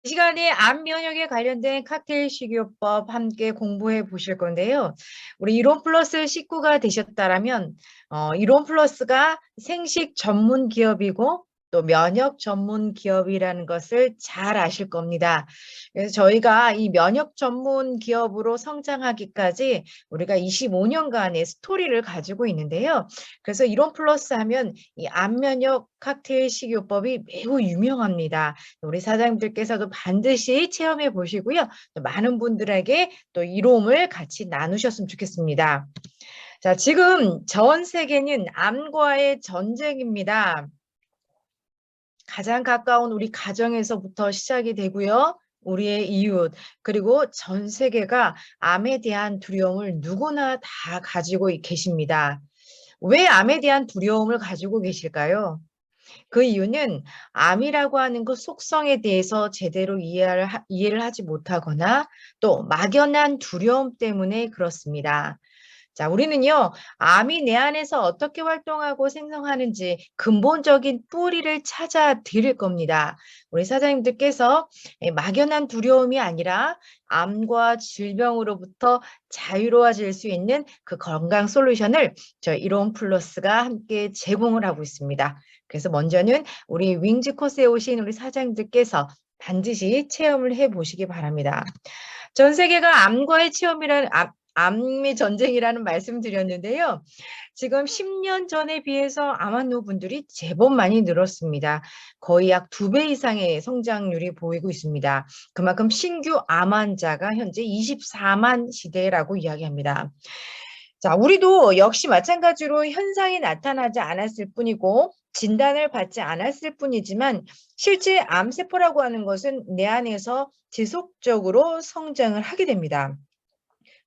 이 시간에 암 면역에 관련된 칵테일 식이요법 함께 공부해 보실 건데요. 우리 이론 플러스 식구가 되셨다라면 이론 플러스가 생식 전문 기업이고 또 면역 전문 기업이라는 것을 잘 아실 겁니다. 그래서 저희가 이 면역 전문 기업으로 성장하기까지 우리가 25년간의 스토리를 가지고 있는데요. 그래서 이론 플러스 하면 이 암 면역 칵테일 식이요법이 매우 유명합니다. 우리 사장님들께서도 반드시 체험해 보시고요. 또 많은 분들에게 또 이로움을 같이 나누셨으면 좋겠습니다. 자, 지금 전 세계는 암과의 전쟁입니다. 가장 가까운 우리 가정에서부터 시작이 되고요. 우리의 이웃, 그리고 전 세계가 암에 대한 두려움을 누구나 다 가지고 계십니다. 왜 암에 대한 두려움을 가지고 계실까요? 그 이유는 암이라고 하는 그 속성에 대해서 제대로 이해를 하지 못하거나 또 막연한 두려움 때문에 그렇습니다. 자, 우리는요, 암이 내 안에서 어떻게 활동하고 생성하는지 근본적인 뿌리를 찾아 드릴 겁니다. 우리 사장님들께서 막연한 두려움이 아니라 암과 질병으로부터 자유로워질 수 있는 그 건강 솔루션을 저희 이론 플러스가 함께 제공을 하고 있습니다. 그래서 먼저는 우리 윙즈 코스에 오신 우리 사장님들께서 반드시 체험을 해 보시기 바랍니다. 전 세계가 암의 전쟁이라는 말씀드렸는데요. 지금 10년 전에 비해서 암 환우분들이 제법 많이 늘었습니다. 거의 약 2배 이상의 성장률이 보이고 있습니다. 그만큼 신규 암 환자가 현재 24만 시대라고 이야기합니다. 자, 우리도 역시 마찬가지로 현상이 나타나지 않았을 뿐이고 진단을 받지 않았을 뿐이지만 실제 암세포라고 하는 것은 내 안에서 지속적으로 성장을 하게 됩니다.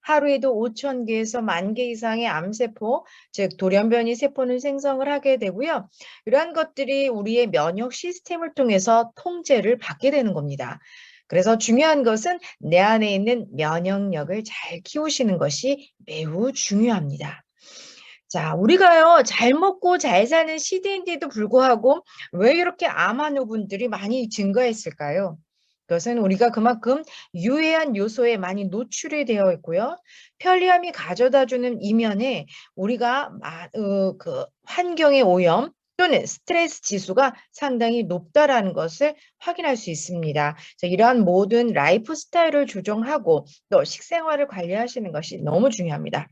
하루에도 5천 개에서 1만 개 이상의 암세포, 즉 돌연변이 세포는 생성을 하게 되고요. 이러한 것들이 우리의 면역 시스템을 통해서 통제를 받게 되는 겁니다. 그래서 중요한 것은 내 안에 있는 면역력을 잘 키우시는 것이 매우 중요합니다. 자, 우리가요, 잘 먹고 잘 사는 시대인데도 불구하고 왜 이렇게 암 환우분들이 많이 증가했을까요? 그것은 우리가 그만큼 유해한 요소에 많이 노출이 되어 있고요. 편리함이 가져다주는 이면에 우리가 그 환경의 오염 또는 스트레스 지수가 상당히 높다라는 것을 확인할 수 있습니다. 이러한 모든 라이프 스타일을 조정하고 또 식생활을 관리하시는 것이 너무 중요합니다.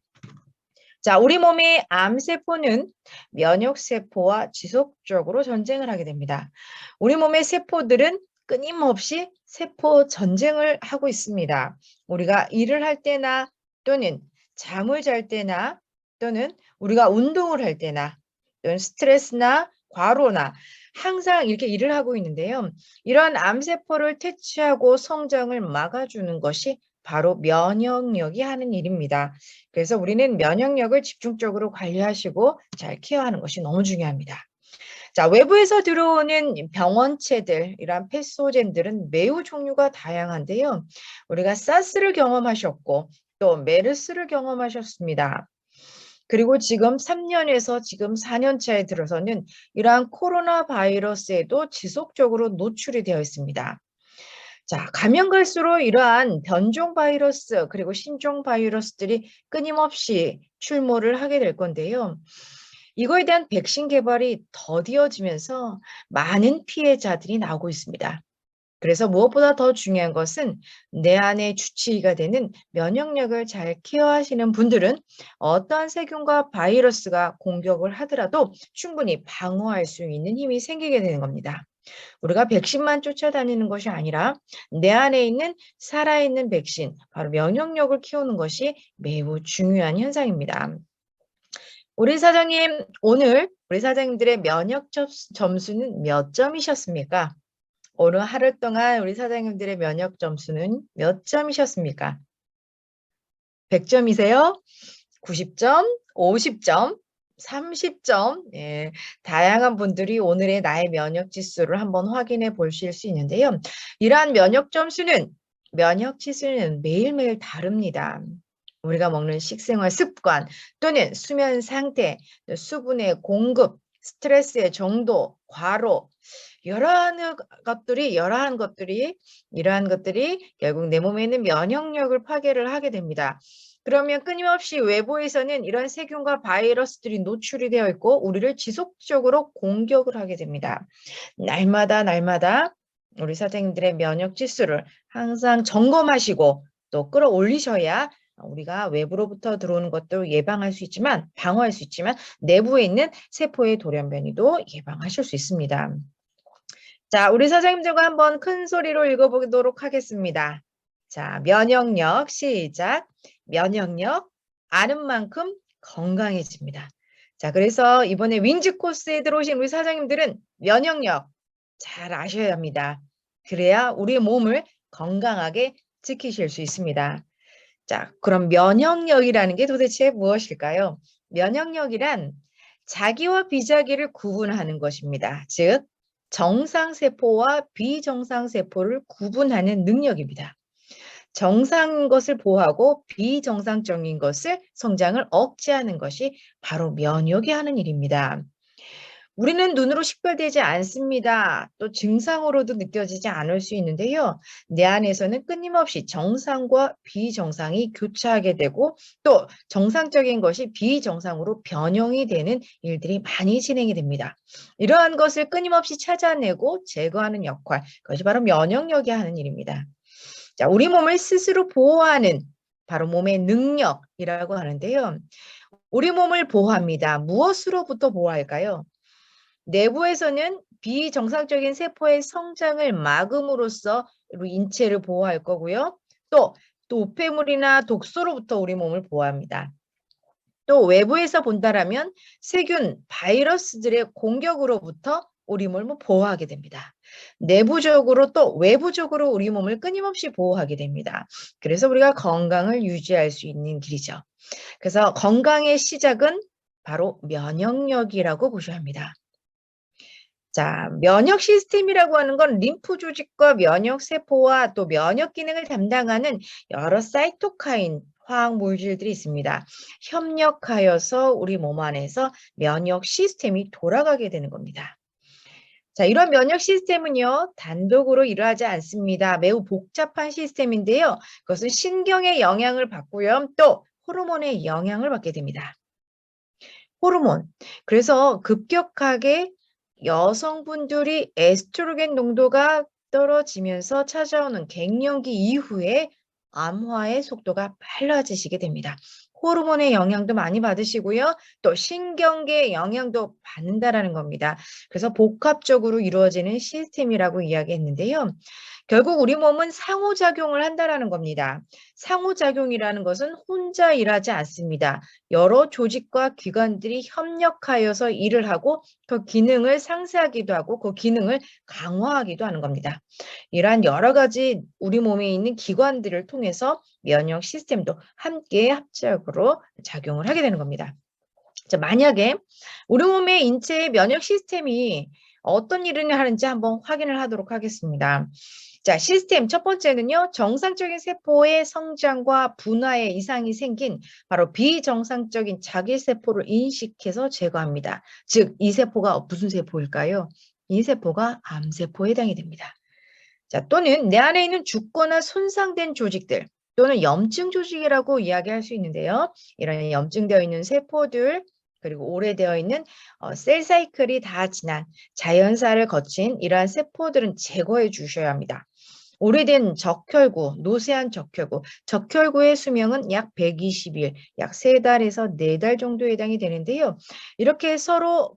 자, 우리 몸의 암세포는 면역세포와 지속적으로 전쟁을 하게 됩니다. 우리 몸의 세포들은 끊임없이 세포 전쟁을 하고 있습니다. 우리가 일을 할 때나 또는 잠을 잘 때나 또는 우리가 운동을 할 때나 또는 스트레스나 과로나 항상 이렇게 일을 하고 있는데요. 이러한 암세포를 퇴치하고 성장을 막아주는 것이 바로 면역력이 하는 일입니다. 그래서 우리는 면역력을 집중적으로 관리하시고 잘 케어하는 것이 너무 중요합니다. 자, 외부에서 들어오는 병원체들, 이런 패소젠들은 매우 종류가 다양한데요. 우리가 사스를 경험하셨고 또 메르스를 경험하셨습니다. 그리고 지금 3년에서 지금 4년 차에 들어서는 이러한 코로나 바이러스에도 지속적으로 노출이 되어 있습니다. 자, 가면 갈수록 이러한 변종 바이러스 그리고 신종 바이러스들이 끊임없이 출몰을 하게 될 건데요. 이거에 대한 백신 개발이 더디어지면서 많은 피해자들이 나오고 있습니다. 그래서 무엇보다 더 중요한 것은 내 안의 주치의가 되는 면역력을 잘 케어하시는 분들은 어떠한 세균과 바이러스가 공격을 하더라도 충분히 방어할 수 있는 힘이 생기게 되는 겁니다. 우리가 백신만 쫓아다니는 것이 아니라 내 안에 있는 살아있는 백신, 바로 면역력을 키우는 것이 매우 중요한 현상입니다. 우리 사장님, 오늘 우리 사장님들의 면역 점수는 몇 점이셨습니까? 오늘 하루 동안 우리 사장님들의 면역 점수는 몇 점이셨습니까? 100점이세요? 90점? 50점? 30점? 예, 다양한 분들이 오늘의 나의 면역 지수를 한번 확인해 보실 수 있는데요. 이러한 면역 지수는 매일매일 다릅니다. 우리가 먹는 식생활 습관 또는 수면 상태, 수분의 공급, 스트레스의 정도, 과로, 여러한 이러한 것들이 결국 내 몸에 있는 면역력을 파괴를 하게 됩니다. 그러면 끊임없이 외부에서는 이런 세균과 바이러스들이 노출이 되어 있고 우리를 지속적으로 공격을 하게 됩니다. 날마다 우리 사장님들의 면역 지수를 항상 점검하시고 또 끌어올리셔야 우리가 외부로부터 들어오는 것도 예방할 수 있지만 방어할 수 있지만 내부에 있는 세포의 돌연변이도 예방하실 수 있습니다. 자, 우리 사장님들과 한번 큰 소리로 읽어보도록 하겠습니다. 자, 면역력 시작. 면역력 아는 만큼 건강해집니다. 자, 그래서 이번에 윙즈 코스에 들어오신 우리 사장님들은 면역력 잘 아셔야 합니다. 그래야 우리의 몸을 건강하게 지키실 수 있습니다. 자, 그럼 면역력이라는 게 도대체 무엇일까요? 면역력이란 자기와 비자기를 구분하는 것입니다. 즉, 정상세포와 비정상세포를 구분하는 능력입니다. 정상인 것을 보호하고 비정상적인 것을 성장을 억제하는 것이 바로 면역이 하는 일입니다. 우리는 눈으로 식별되지 않습니다. 또 증상으로도 느껴지지 않을 수 있는데요. 내 안에서는 끊임없이 정상과 비정상이 교차하게 되고 또 정상적인 것이 비정상으로 변형이 되는 일들이 많이 진행이 됩니다. 이러한 것을 끊임없이 찾아내고 제거하는 역할, 그것이 바로 면역력이 하는 일입니다. 자, 우리 몸을 스스로 보호하는 바로 몸의 능력이라고 하는데요. 우리 몸을 보호합니다. 무엇으로부터 보호할까요? 내부에서는 비정상적인 세포의 성장을 막음으로써 우리 인체를 보호할 거고요. 또 우폐물이나 독소로부터 우리 몸을 보호합니다. 또 외부에서 본다라면 세균, 바이러스들의 공격으로부터 우리 몸을 보호하게 됩니다. 내부적으로 또 외부적으로 우리 몸을 끊임없이 보호하게 됩니다. 그래서 우리가 건강을 유지할 수 있는 길이죠. 그래서 건강의 시작은 바로 면역력이라고 보셔야 합니다. 자, 면역 시스템이라고 하는 건 림프 조직과 면역 세포와 또 면역 기능을 담당하는 여러 사이토카인 화학 물질들이 있습니다. 협력하여서 우리 몸 안에서 면역 시스템이 돌아가게 되는 겁니다. 자, 이런 면역 시스템은요, 단독으로 일어나지 않습니다. 매우 복잡한 시스템인데요. 그것은 신경의 영향을 받고요. 또 호르몬의 영향을 받게 됩니다. 호르몬. 그래서 급격하게 여성분들이 에스트로겐 농도가 떨어지면서 찾아오는 갱년기 이후에 암화의 속도가 빨라지시게 됩니다. 호르몬의 영향도 많이 받으시고요. 또 신경계의 영향도 받는다라는 겁니다. 그래서 복합적으로 이루어지는 시스템이라고 이야기했는데요. 결국 우리 몸은 상호작용을 한다라는 겁니다. 상호작용이라는 것은 혼자 일하지 않습니다. 여러 조직과 기관들이 협력하여서 일을 하고 그 기능을 상쇄하기도 하고 그 기능을 강화하기도 하는 겁니다. 이러한 여러 가지 우리 몸에 있는 기관들을 통해서 면역 시스템도 함께 합작으로 작용을 하게 되는 겁니다. 자, 만약에 우리 몸의 인체의 면역 시스템이 어떤 일을 하는지 한번 확인을 하도록 하겠습니다. 자, 시스템 첫 번째는요. 정상적인 세포의 성장과 분화에 이상이 생긴 바로 비정상적인 자기세포를 인식해서 제거합니다. 즉, 이 세포가 무슨 세포일까요? 이 세포가 암세포에 해당이 됩니다. 자, 또는 내 안에 있는 죽거나 손상된 조직들 또는 염증 조직이라고 이야기할 수 있는데요. 이런 염증되어 있는 세포들 그리고 오래되어 있는 셀 사이클이 다 지난 자연사를 거친 이러한 세포들은 제거해 주셔야 합니다. 오래된 적혈구, 노쇠한 적혈구의 수명은 약 120일, 약 3달에서 4달 정도에 해당이 되는데요. 이렇게 서로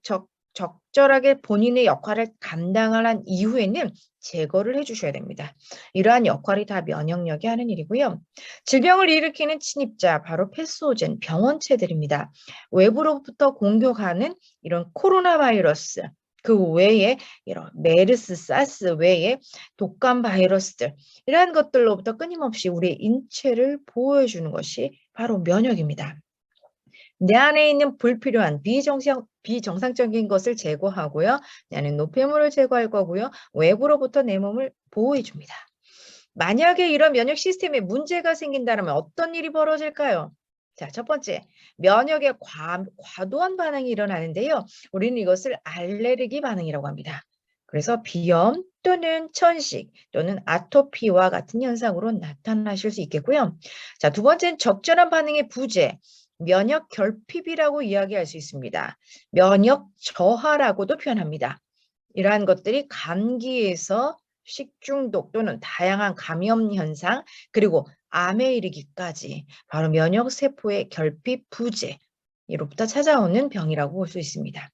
적절하게 본인의 역할을 감당을 한 이후에는 제거를 해주셔야 됩니다. 이러한 역할이 다 면역력이 하는 일이고요. 질병을 일으키는 침입자, 바로 패소젠, 병원체들입니다. 외부로부터 공격하는 이런 코로나 바이러스, 그 외에 이런 메르스, 사스 외에 독감 바이러스들 이러한 것들로부터 끊임없이 우리의 인체를 보호해 주는 것이 바로 면역입니다. 내 안에 있는 불필요한 비정상적인 것을 제거하고요. 내 안에 노폐물을 제거할 거고요. 외부로부터 내 몸을 보호해 줍니다. 만약에 이런 면역 시스템에 문제가 생긴다면 어떤 일이 벌어질까요? 자, 첫 번째, 면역의 과도한 반응이 일어나는데요. 우리는 이것을 알레르기 반응이라고 합니다. 그래서 비염 또는 천식 또는 아토피와 같은 현상으로 나타나실 수 있겠고요. 자, 두 번째는 적절한 반응의 부재, 면역 결핍이라고 이야기할 수 있습니다. 면역 저하라고도 표현합니다. 이러한 것들이 감기에서 식중독 또는 다양한 감염 현상, 그리고 암에 이르기까지 바로 면역세포의 결핍 부재, 이로부터 찾아오는 병이라고 볼 수 있습니다.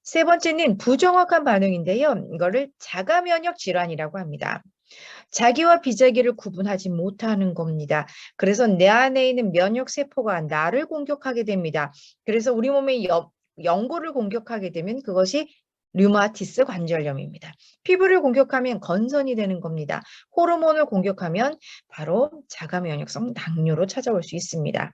세 번째는 부정확한 반응인데요. 이거를 자가 면역 질환이라고 합니다. 자기와 비자기를 구분하지 못하는 겁니다. 그래서 내 안에 있는 면역세포가 나를 공격하게 됩니다. 그래서 우리 몸의 연골을 공격하게 되면 그것이 류마티스 관절염입니다. 피부를 공격하면 건선이 되는 겁니다. 호르몬을 공격하면 바로 자가 면역성 당뇨로 찾아올 수 있습니다.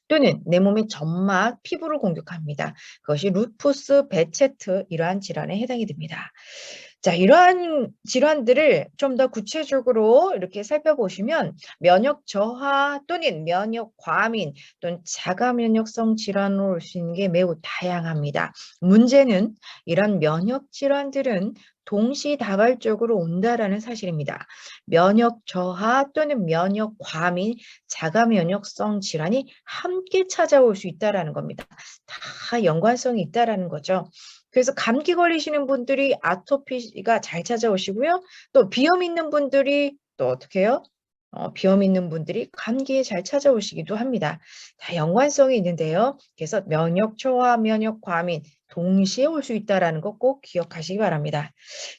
또는 내 몸의 점막, 피부를 공격합니다. 그것이 루푸스, 베체트 이러한 질환에 해당이 됩니다. 자, 이러한 질환들을 좀 더 구체적으로 이렇게 살펴보시면 면역 저하 또는 면역 과민 또는 자가 면역성 질환으로 올 수 있는 게 매우 다양합니다. 문제는 이런 면역 질환들은 동시다발적으로 온다라는 사실입니다. 면역 저하 또는 면역 과민, 자가 면역성 질환이 함께 찾아올 수 있다라는 겁니다. 다 연관성이 있다라는 거죠. 그래서 감기 걸리시는 분들이 아토피가 잘 찾아오시고요. 또 비염 있는 분들이 또 어떻게 해요? 비염 있는 분들이 감기에 잘 찾아오시기도 합니다. 다 연관성이 있는데요. 그래서 면역 저하, 면역 과민 동시에 올 수 있다는 거 꼭 기억하시기 바랍니다.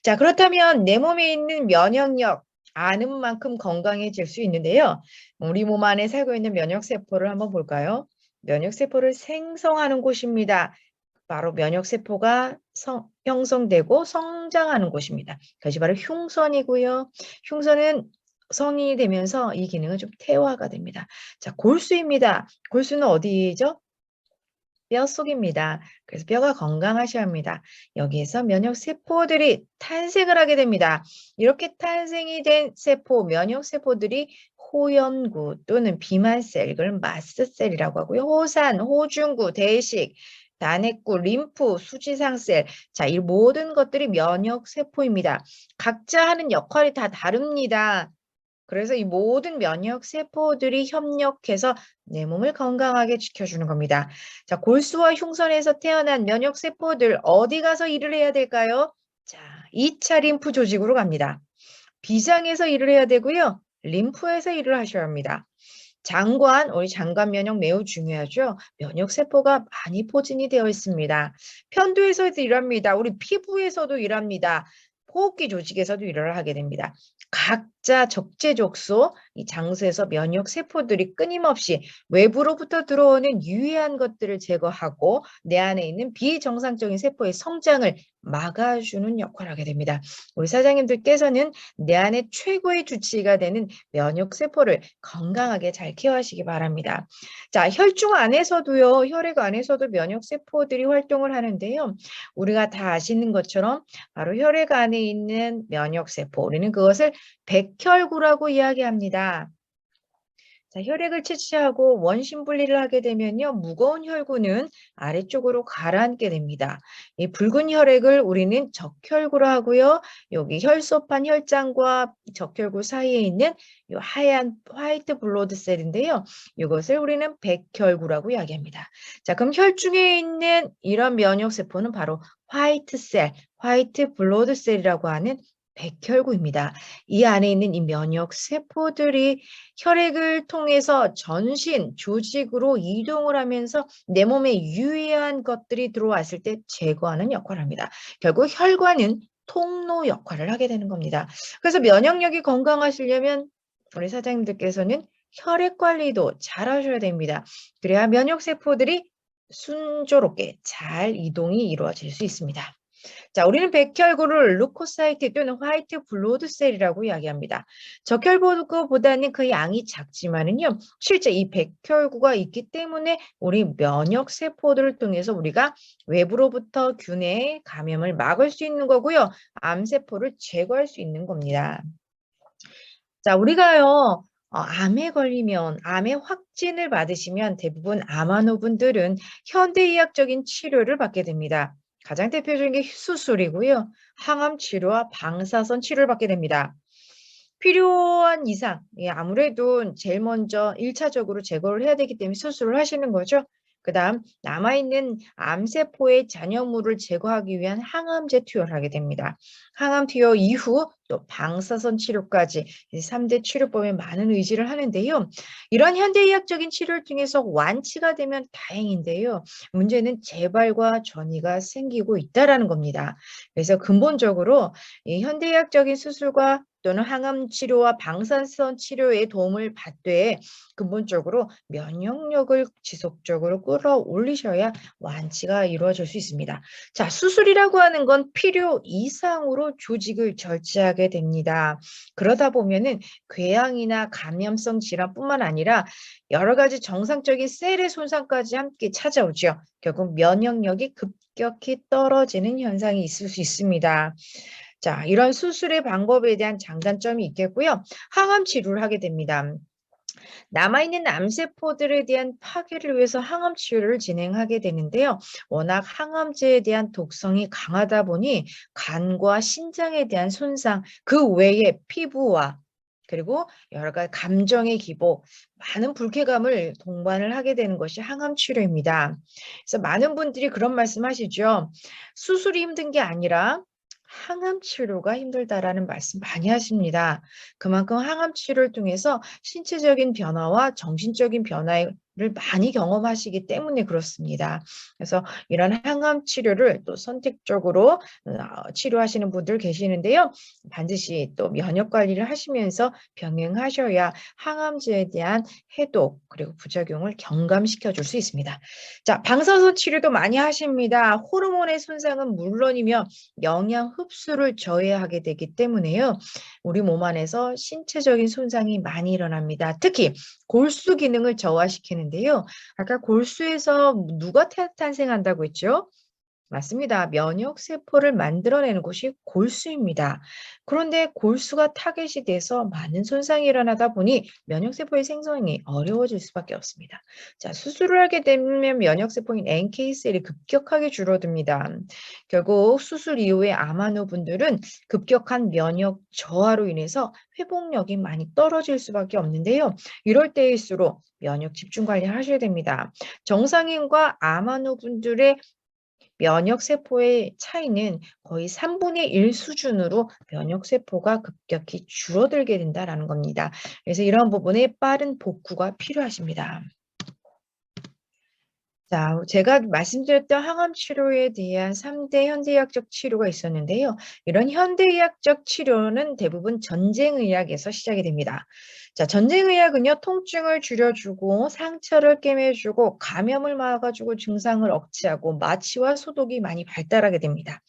자, 그렇다면 내 몸에 있는 면역력 아는 만큼 건강해질 수 있는데요. 우리 몸 안에 살고 있는 면역세포를 한번 볼까요? 면역세포를 생성하는 곳입니다. 바로 면역세포가 형성되고 성장하는 곳입니다. 그것이 바로 흉선이고요. 흉선은 성인이 되면서 이 기능은 좀 퇴화가 됩니다. 자, 골수입니다. 골수는 어디죠? 뼛속입니다. 그래서 뼈가 건강하셔야 합니다. 여기에서 면역세포들이 탄생을 하게 됩니다. 이렇게 탄생이 된 세포, 면역세포들이 호연구 또는 비만셀, 이걸 마스셀이라고 하고요. 호산, 호중구, 대식, 단핵구, 림프, 수지상셀. 자, 이 모든 것들이 면역세포입니다. 각자 하는 역할이 다 다릅니다. 그래서 이 모든 면역 세포들이 협력해서 내 몸을 건강하게 지켜주는 겁니다. 자, 골수와 흉선에서 태어난 면역 세포들 어디 가서 일을 해야 될까요? 자, 2차 림프 조직으로 갑니다. 비장에서 일을 해야 되고요. 림프에서 일을 하셔야 합니다. 장관, 우리 장관 면역 매우 중요하죠. 면역 세포가 많이 포진이 되어 있습니다. 편두에서도 일합니다. 우리 피부에서도 일합니다. 호흡기 조직에서도 일을 하게 됩니다. 각자 적재적소 이 장소에서 면역 세포들이 끊임없이 외부로부터 들어오는 유해한 것들을 제거하고 내 안에 있는 비정상적인 세포의 성장을 막아주는 역할을 하게 됩니다. 우리 사장님들께서는 내 안에 최고의 주치의가 되는 면역 세포를 건강하게 잘 케어하시기 바랍니다. 자, 혈중 안에서도요, 혈액 안에서도 면역 세포들이 활동을 하는데요. 우리가 다 아시는 것처럼 바로 혈액 안에 있는 면역 세포, 우리는 그것을 백혈구라고 이야기합니다. 자, 혈액을 채취하고 원심 분리를 하게 되면요, 무거운 혈구는 아래쪽으로 가라앉게 됩니다. 이 붉은 혈액을 우리는 적혈구로 하고요, 여기 혈소판 혈장과 적혈구 사이에 있는 이 하얀 화이트 블러드 셀인데요, 이것을 우리는 백혈구라고 이야기합니다. 자, 그럼 혈중에 있는 이런 면역 세포는 바로 화이트 셀, 화이트 블러드 셀이라고 하는 백혈구입니다. 이 안에 있는 이 면역 세포들이 혈액을 통해서 전신 조직으로 이동을 하면서 내 몸에 유해한 것들이 들어왔을 때 제거하는 역할을 합니다. 결국 혈관은 통로 역할을 하게 되는 겁니다. 그래서 면역력이 건강하시려면 우리 사장님들께서는 혈액 관리도 잘 하셔야 됩니다. 그래야 면역 세포들이 순조롭게 잘 이동이 이루어질 수 있습니다. 자, 우리는 백혈구를 루코사이트 또는 화이트 블러드셀이라고 이야기합니다. 적혈구보다는 그 양이 작지만은요, 실제 이 백혈구가 있기 때문에 우리 면역 세포들을 통해서 우리가 외부로부터 균의 감염을 막을 수 있는 거고요, 암세포를 제거할 수 있는 겁니다. 자, 우리가요, 암에 걸리면, 암의 확진을 받으시면 대부분 아마노분들은 현대의학적인 치료를 받게 됩니다. 가장 대표적인 게 수술이고요. 항암 치료와 방사선 치료를 받게 됩니다. 필요한 이상, 예, 아무래도 제일 먼저 1차적으로 제거를 해야 되기 때문에 수술을 하시는 거죠. 그다음 남아있는 암세포의 잔여물을 제거하기 위한 항암제 투여를 하게 됩니다. 항암 투여 이후 또 방사선 치료까지 3대 치료법에 많은 의지를 하는데요. 이런 현대의학적인 치료를 통해서 완치가 되면 다행인데요. 문제는 재발과 전이가 생기고 있다라는 겁니다. 그래서 근본적으로 이 현대의학적인 수술과 또는 항암 치료와 방사선 치료의 도움을 받되 근본적으로 면역력을 지속적으로 끌어올리셔야 완치가 이루어질 수 있습니다. 자, 수술이라고 하는 건 필요 이상으로 조직을 절제하게 됩니다. 그러다 보면은 궤양이나 감염성 질환뿐만 아니라 여러 가지 정상적인 셀의 손상까지 함께 찾아오죠. 결국 면역력이 급격히 떨어지는 현상이 있을 수 있습니다. 자, 이런 수술의 방법에 대한 장단점이 있겠고요. 항암 치료를 하게 됩니다. 남아있는 암세포들에 대한 파괴를 위해서 항암 치료를 진행하게 되는데요. 워낙 항암제에 대한 독성이 강하다 보니 간과 신장에 대한 손상, 그 외에 피부와 그리고 여러 가지 감정의 기복, 많은 불쾌감을 동반을 하게 되는 것이 항암 치료입니다. 그래서 많은 분들이 그런 말씀하시죠. 수술이 힘든 게 아니라 항암 치료가 힘들다라는 말씀 많이 하십니다. 그만큼 항암 치료를 통해서 신체적인 변화와 정신적인 변화를 많이 경험하시기 때문에 그렇습니다. 그래서 이런 항암 치료를 또 선택적으로 치료하시는 분들 계시는데요. 반드시 또 면역 관리를 하시면서 병행하셔야 항암제에 대한 해독 그리고 부작용을 경감시켜 줄 수 있습니다. 자, 방사선 치료도 많이 하십니다. 호르몬의 손상은 물론이며 영양 흡수를 저해하게 되기 때문에요. 우리 몸 안에서 신체적인 손상이 많이 일어납니다. 특히 골수 기능을 저하시키는데요. 아까 골수에서 누가 탄생한다고 했죠? 맞습니다. 면역 세포를 만들어내는 곳이 골수입니다. 그런데 골수가 타겟이 돼서 많은 손상이 일어나다 보니 면역 세포의 생성이 어려워질 수밖에 없습니다. 자, 수술을 하게 되면 면역 세포인 NK셀이 급격하게 줄어듭니다. 결국 수술 이후에 아마노 분들은 급격한 면역 저하로 인해서 회복력이 많이 떨어질 수밖에 없는데요. 이럴 때일수록 면역 집중 관리를 하셔야 됩니다. 정상인과 아마노 분들의 면역 세포의 차이는 거의 3분의 1 수준으로 면역 세포가 급격히 줄어들게 된다라는 겁니다. 그래서 이런 부분에 빠른 복구가 필요하십니다. 자, 제가 말씀드렸던 항암 치료에 대한 3대 현대의학적 치료가 있었는데요. 이런 현대의학적 치료는 대부분 전쟁의학에서 시작이 됩니다. 자, 전쟁의학은요, 통증을 줄여주고 상처를 꿰매주고 감염을 막아주고 증상을 억제하고 마취와 소독이 많이 발달하게 됩니다.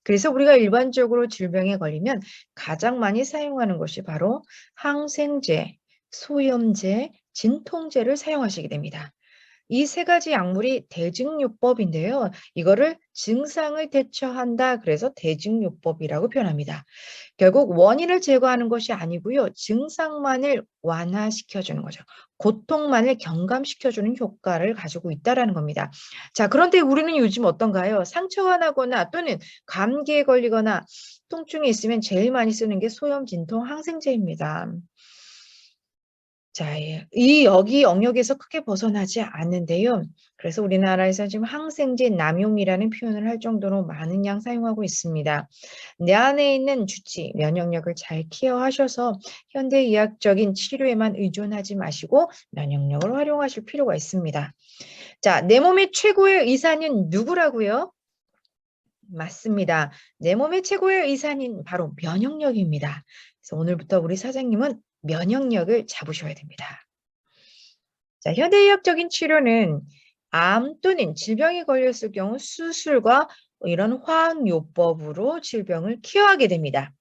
그래서 우리가 일반적으로 질병에 걸리면 가장 많이 사용하는 것이 바로 항생제, 소염제, 진통제를 사용하시게 됩니다. 이 세 가지 약물이 대증요법인데요. 이거를 증상을 대처한다. 그래서 대증요법이라고 표현합니다. 결국 원인을 제거하는 것이 아니고요. 증상만을 완화시켜주는 거죠. 고통만을 경감시켜주는 효과를 가지고 있다라는 겁니다. 자, 그런데 우리는 요즘 어떤가요? 상처가 나거나 또는 감기에 걸리거나 통증이 있으면 제일 많이 쓰는 게 소염, 진통, 항생제입니다. 자, 예. 이 여기 영역에서 크게 벗어나지 않는데요. 그래서 우리나라에서 지금 항생제 남용이라는 표현을 할 정도로 많은 양 사용하고 있습니다. 내 안에 있는 주치, 면역력을 잘 케어하셔서 현대의학적인 치료에만 의존하지 마시고 면역력을 활용하실 필요가 있습니다. 자, 내 몸의 최고의 의사는 누구라고요? 맞습니다. 내 몸의 최고의 의사는 바로 면역력입니다. 그래서 오늘부터 우리 사장님은 면역력을 잡으셔야 됩니다. 자, 현대의학적인 치료는 암 또는 질병에 걸렸을 경우 수술과 이런 화학요법으로 질병을 케어하게 됩니다.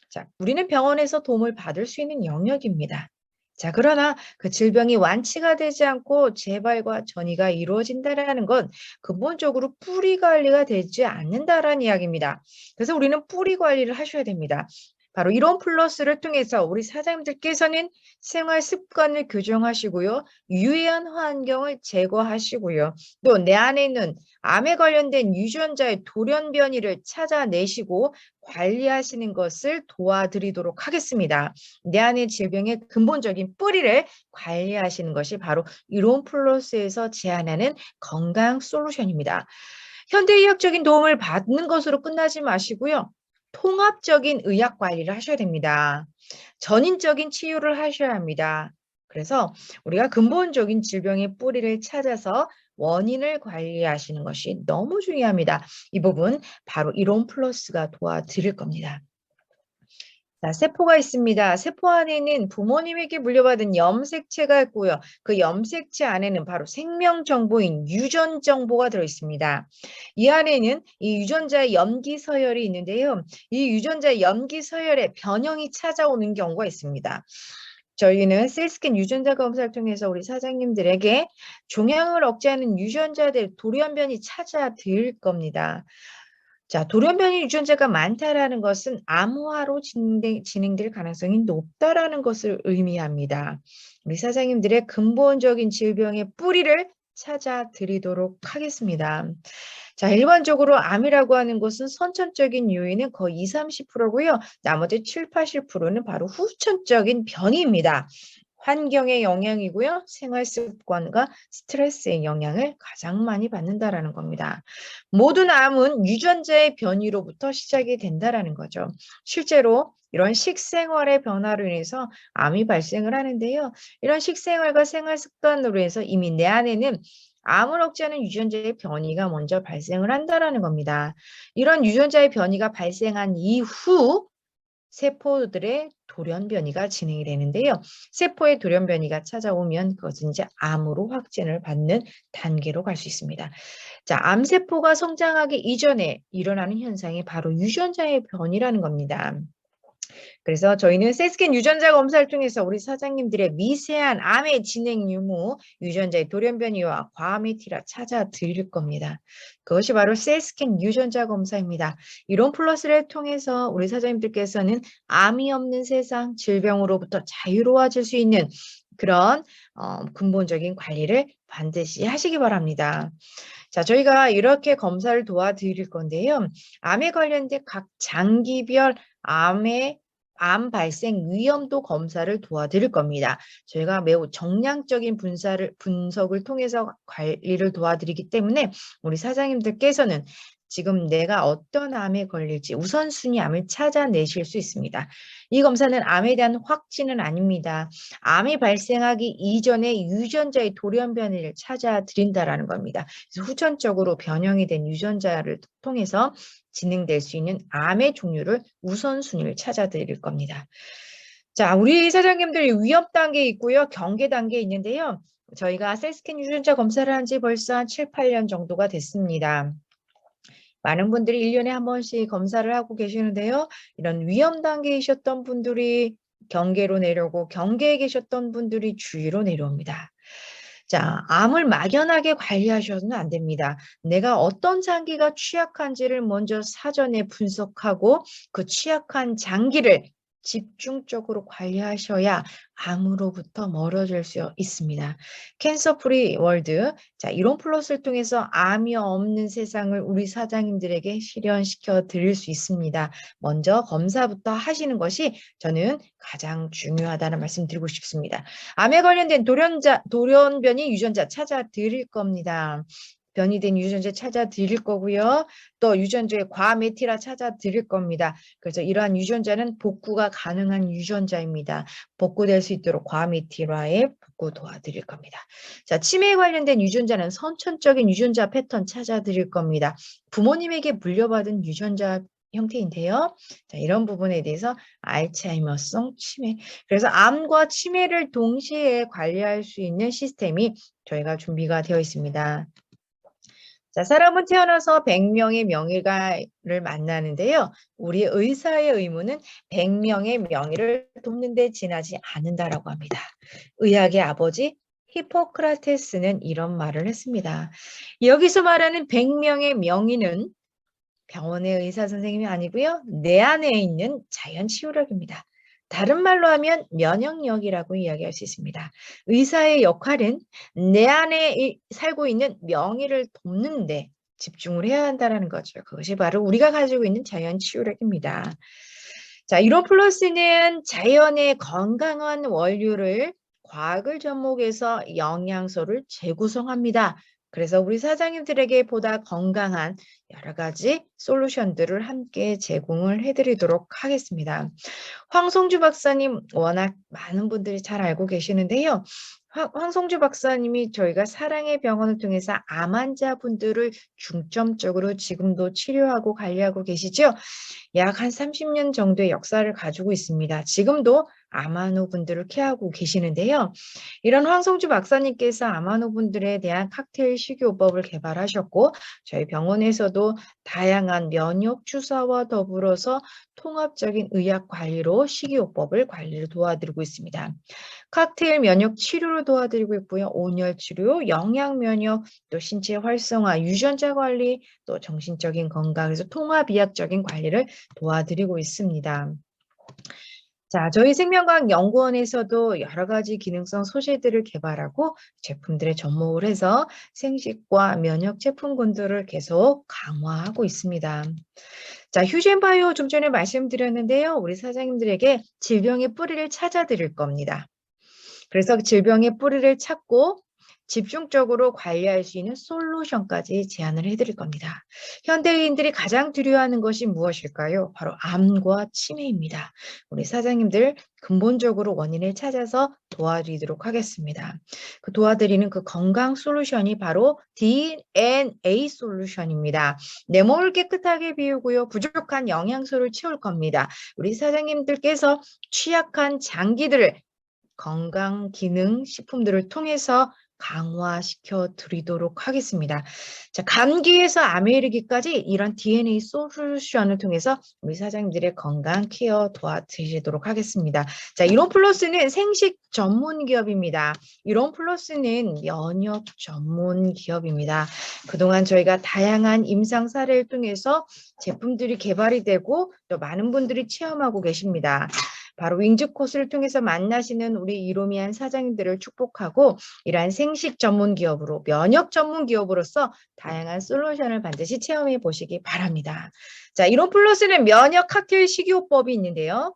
자, 우리는 병원에서 도움을 받을 수 있는 영역입니다. 자, 그러나 그 질병이 완치가 되지 않고 재발과 전이가 이루어진다는 건 근본적으로 뿌리 관리가 되지 않는다라는 이야기입니다. 그래서 우리는 뿌리 관리를 하셔야 됩니다. 바로 이론 플러스를 통해서 우리 사장님들께서는 생활 습관을 교정하시고요. 유해한 환경을 제거하시고요. 또 내 안에 있는 암에 관련된 유전자의 돌연변이를 찾아내시고 관리하시는 것을 도와드리도록 하겠습니다. 내 안의 질병의 근본적인 뿌리를 관리하시는 것이 바로 이론 플러스에서 제안하는 건강 솔루션입니다. 현대의학적인 도움을 받는 것으로 끝나지 마시고요. 통합적인 의학 관리를 하셔야 됩니다. 전인적인 치유를 하셔야 합니다. 그래서 우리가 근본적인 질병의 뿌리를 찾아서 원인을 관리하시는 것이 너무 중요합니다. 이 부분 바로 이론 플러스가 도와드릴 겁니다. 자, 세포가 있습니다. 세포 안에는 부모님에게 물려받은 염색체가 있고요. 그 염색체 안에는 바로 생명 정보인 유전 정보가 들어 있습니다. 이 안에는 이 유전자의 염기 서열이 있는데요. 이 유전자의 염기 서열에 변형이 찾아오는 경우가 있습니다. 저희는 셀스캔 유전자 검사를 통해서 우리 사장님들에게 종양을 억제하는 유전자들 돌연변이 찾아드릴 겁니다. 자, 돌연변이 유전자가 많다라는 것은 암화로 진행될 가능성이 높다라는 것을 의미합니다. 우리 사장님들의 근본적인 질병의 뿌리를 찾아드리도록 하겠습니다. 자, 일반적으로 암이라고 하는 것은 선천적인 요인은 거의 20-30%고요. 나머지 7-80%는 바로 후천적인 변이입니다. 환경의 영향이고요. 생활 습관과 스트레스의 영향을 가장 많이 받는다라는 겁니다. 모든 암은 유전자의 변이로부터 시작이 된다라는 거죠. 실제로 이런 식생활의 변화로 인해서 암이 발생을 하는데요. 이런 식생활과 생활 습관으로 해서 이미 내 안에는 암을 억제하는 유전자의 변이가 먼저 발생을 한다라는 겁니다. 이런 유전자의 변이가 발생한 이후 세포들의 돌연변이가 진행이 되는데요. 세포의 돌연변이가 찾아오면 그것은 이제 암으로 확진을 받는 단계로 갈 수 있습니다. 자, 암세포가 성장하기 이전에 일어나는 현상이 바로 유전자의 변이라는 겁니다. 그래서 저희는 셀스캔 유전자 검사를 통해서 우리 사장님들의 미세한 암의 진행 유무, 유전자의 돌연변이와 과암의 티라 찾아드릴 겁니다. 그것이 바로 셀스캔 유전자 검사입니다. 이론 플러스를 통해서 우리 사장님들께서는 암이 없는 세상, 질병으로부터 자유로워질 수 있는 그런 근본적인 관리를 반드시 하시기 바랍니다. 자, 저희가 이렇게 검사를 도와드릴 건데요. 암에 관련된 각 장기별 암 발생 위험도 검사를 도와드릴 겁니다. 저희가 매우 정량적인 분석을 통해서 관리를 도와드리기 때문에 우리 사장님들께서는 지금 내가 어떤 암에 걸릴지 우선순위 암을 찾아내실 수 있습니다. 이 검사는 암에 대한 확진은 아닙니다. 암이 발생하기 이전에 유전자의 돌연변이를 찾아드린다라는 겁니다. 그래서 후천적으로 변형이 된 유전자를 통해서 진행될 수 있는 암의 종류를 우선순위를 찾아드릴 겁니다. 자, 우리 사장님들 위험 단계에 있고요. 경계 단계에 있는데요. 저희가 셀스캔 유전자 검사를 한 지 벌써 한 7-8년 정도가 됐습니다. 많은 분들이 1년에 한 번씩 검사를 하고 계시는데요. 이런 위험 단계이셨던 분들이 경계로 내려오고 경계에 계셨던 분들이 주위로 내려옵니다. 자, 암을 막연하게 관리하셔서는 안 됩니다. 내가 어떤 장기가 취약한지를 먼저 사전에 분석하고 그 취약한 장기를 집중적으로 관리하셔야 암으로부터 멀어질 수 있습니다. 캔서 프리 월드, 자, 이론 플러스를 통해서 암이 없는 세상을 우리 사장님들에게 실현시켜 드릴 수 있습니다. 먼저 검사부터 하시는 것이 저는 가장 중요하다는 말씀 드리고 싶습니다. 암에 관련된 돌연변이 유전자 찾아 드릴 겁니다. 변이된 유전자 찾아 드릴 거고요. 또 유전자의 과메티라 찾아 드릴 겁니다. 그래서 이러한 유전자는 복구가 가능한 유전자입니다. 복구될 수 있도록 과메티라에 복구 도와드릴 겁니다. 자, 치매에 관련된 유전자는 선천적인 유전자 패턴 찾아 드릴 겁니다. 부모님에게 물려받은 유전자 형태인데요. 자, 이런 부분에 대해서 알츠하이머성 치매. 그래서 암과 치매를 동시에 관리할 수 있는 시스템이 저희가 준비가 되어 있습니다. 자, 사람은 태어나서 100명의 명의를 만나는데요. 우리 의사의 의무는 100명의 명의를 돕는 데 지나지 않는다라고 합니다. 의학의 아버지 히포크라테스는 이런 말을 했습니다. 여기서 말하는 100명의 명의는 병원의 의사 선생님이 아니고요. 내 안에 있는 자연 치유력입니다. 다른 말로 하면 면역력이라고 이야기할 수 있습니다. 의사의 역할은 내 안에 살고 있는 명의를 돕는 데 집중을 해야 한다는 거죠. 그것이 바로 우리가 가지고 있는 자연 치유력입니다. 자, 이론 플러스는 자연의 건강한 원료를 과학을 접목해서 영양소를 재구성합니다. 그래서 우리 사장님들에게 보다 건강한 여러 가지 솔루션들을 함께 제공을 해드리도록 하겠습니다. 황성주 박사님 워낙 많은 분들이 잘 알고 계시는데요. 황성주 박사님이 저희가 사랑의 병원을 통해서 암 환자분들을 중점적으로 지금도 치료하고 관리하고 계시죠. 약 한 30년 정도의 역사를 가지고 있습니다. 지금도 암환우 분들을 케어하고 계시는데요. 이런 황성주 박사님께서 암환우 분들에 대한 칵테일 식이요법을 개발하셨고 저희 병원에서도 다양한 면역 주사와 더불어서 통합적인 의학 관리로 식이요법을 관리를 도와드리고 있습니다. 칵테일 면역 치료를 도와드리고 있고요. 온열 치료, 영양 면역, 또 신체 활성화, 유전자 관리, 또 정신적인 건강에서 통합 의학적인 관리를 도와드리고 있습니다. 자, 저희 생명과학연구원에서도 여러 가지 기능성 소재들을 개발하고 제품들에 접목을 해서 생식과 면역 제품군들을 계속 강화하고 있습니다. 자, 휴젠바이오 좀 전에 말씀드렸는데요. 우리 사장님들에게 질병의 뿌리를 찾아드릴 겁니다. 그래서 질병의 뿌리를 찾고 집중적으로 관리할 수 있는 솔루션까지 제안을 해드릴 겁니다. 현대인들이 가장 두려워하는 것이 무엇일까요? 바로 암과 치매입니다. 우리 사장님들 근본적으로 원인을 찾아서 도와드리도록 하겠습니다. 그 도와드리는 그 건강 솔루션이 바로 DNA 솔루션입니다. 내 몸을 깨끗하게 비우고요. 부족한 영양소를 채울 겁니다. 우리 사장님들께서 취약한 장기들을 건강 기능 식품들을 통해서 강화시켜 드리도록 하겠습니다. 자, 감기에서 암에 이르기까지 이런 DNA 솔루션을 통해서 우리 사장님들의 건강 케어 도와드리도록 하겠습니다. 자, 이론 플러스는 생식 전문 기업입니다. 이론 플러스는 면역 전문 기업입니다. 그동안 저희가 다양한 임상 사례를 통해서 제품들이 개발이 되고 또 많은 분들이 체험하고 계십니다. 바로 윙즈 코스를 통해서 만나시는 우리 이로미안 사장님들을 축복하고 이러한 생식 전문 기업으로 면역 전문 기업으로서 다양한 솔루션을 반드시 체험해 보시기 바랍니다. 자, 이론 플러스는 면역 칵테일 식이요법이 있는데요.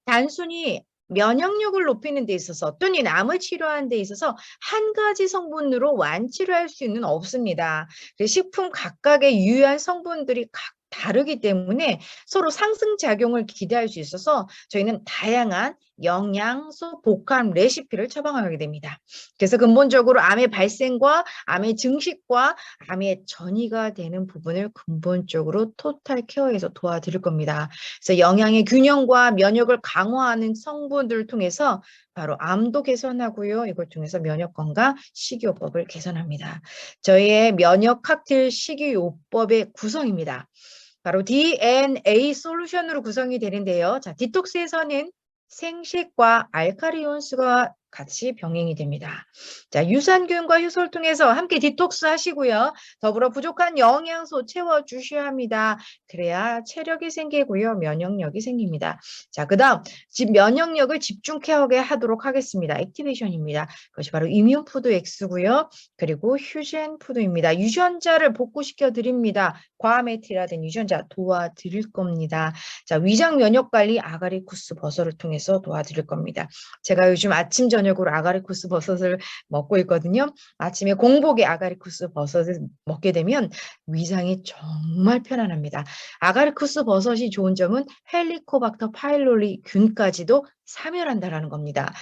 단순히 면역력을 높이는 데 있어서 또는 암을 치료하는 데 있어서 한 가지 성분으로 완치를 할 수는 없습니다. 식품 각각의 유효한 성분들이 다르기 때문에 서로 상승작용을 기대할 수 있어서 저희는 다양한 영양소 복합 레시피를 처방하게 됩니다. 그래서 근본적으로 암의 발생과 암의 증식과 암의 전이가 되는 부분을 근본적으로 토탈 케어해서 도와드릴 겁니다. 그래서 영양의 균형과 면역을 강화하는 성분들을 통해서 바로 암도 개선하고요. 이걸 통해서 면역 건강 식이요법을 개선합니다. 저희의 면역 칵테일 식이요법의 구성입니다. 바로 DNA 솔루션으로 구성이 되는데요. 자, 디톡스에서는 생식과 알카리온수가 같이 병행이 됩니다. 자, 유산균과 효소를 통해서 함께 디톡스 하시고요. 더불어 부족한 영양소 채워주셔야 합니다. 그래야 체력이 생기고요. 면역력이 생깁니다. 자, 그 다음 면역력을 집중 케어하게 하도록 하겠습니다. 액티베이션입니다. 그것이 바로 이뮨푸드 X고요. 그리고 휴젠푸드입니다. 유전자를 복구시켜 드립니다. 과메티라든 유전자 도와드릴 겁니다. 자, 위장 면역 관리 아가리쿠스 버섯을 통해서 도와드릴 겁니다. 제가 요즘 아침 저녁으로 아가리쿠스 버섯을 먹고 있거든요. 아침에 공복에 아가리쿠스 버섯을 먹게 되면 위장이 정말 편안합니다. 아가리쿠스 버섯이 좋은 점은 헬리코박터 파일로리 균까지도 사멸한다라는 겁니다.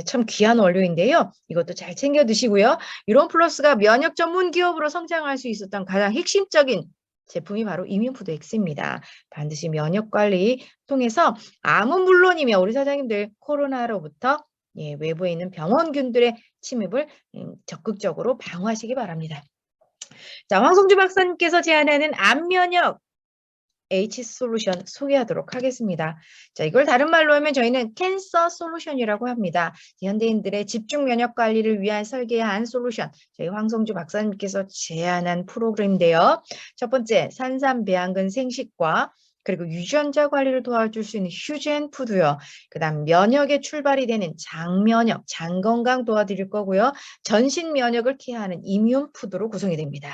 참 귀한 원료인데요. 이것도 잘 챙겨 드시고요. 이론 플러스가 면역 전문 기업으로 성장할 수 있었던 가장 핵심적인 제품이 바로 이뮨푸드 X입니다. 반드시 면역 관리 통해서 암은 물론이며 우리 사장님들 코로나로부터 외부에 있는 병원균들의 침입을 적극적으로 방어하시기 바랍니다. 자, 황성주 박사님께서 제안하는 암 면역 H 솔루션 소개하도록 하겠습니다. 자, 이걸 다른 말로 하면 저희는 캔서 솔루션이라고 합니다. 현대인들의 집중 면역 관리를 위한 설계한 솔루션, 저희 황성주 박사님께서 제안한 프로그램인데요. 첫 번째, 산삼배양근 생식과 그리고 유전자 관리를 도와줄 수 있는 휴젠 푸드요. 그다음 면역의 출발이 되는 장면역, 장건강 도와드릴 거고요. 전신 면역을 케어하는 이뮨 푸드로 구성이 됩니다.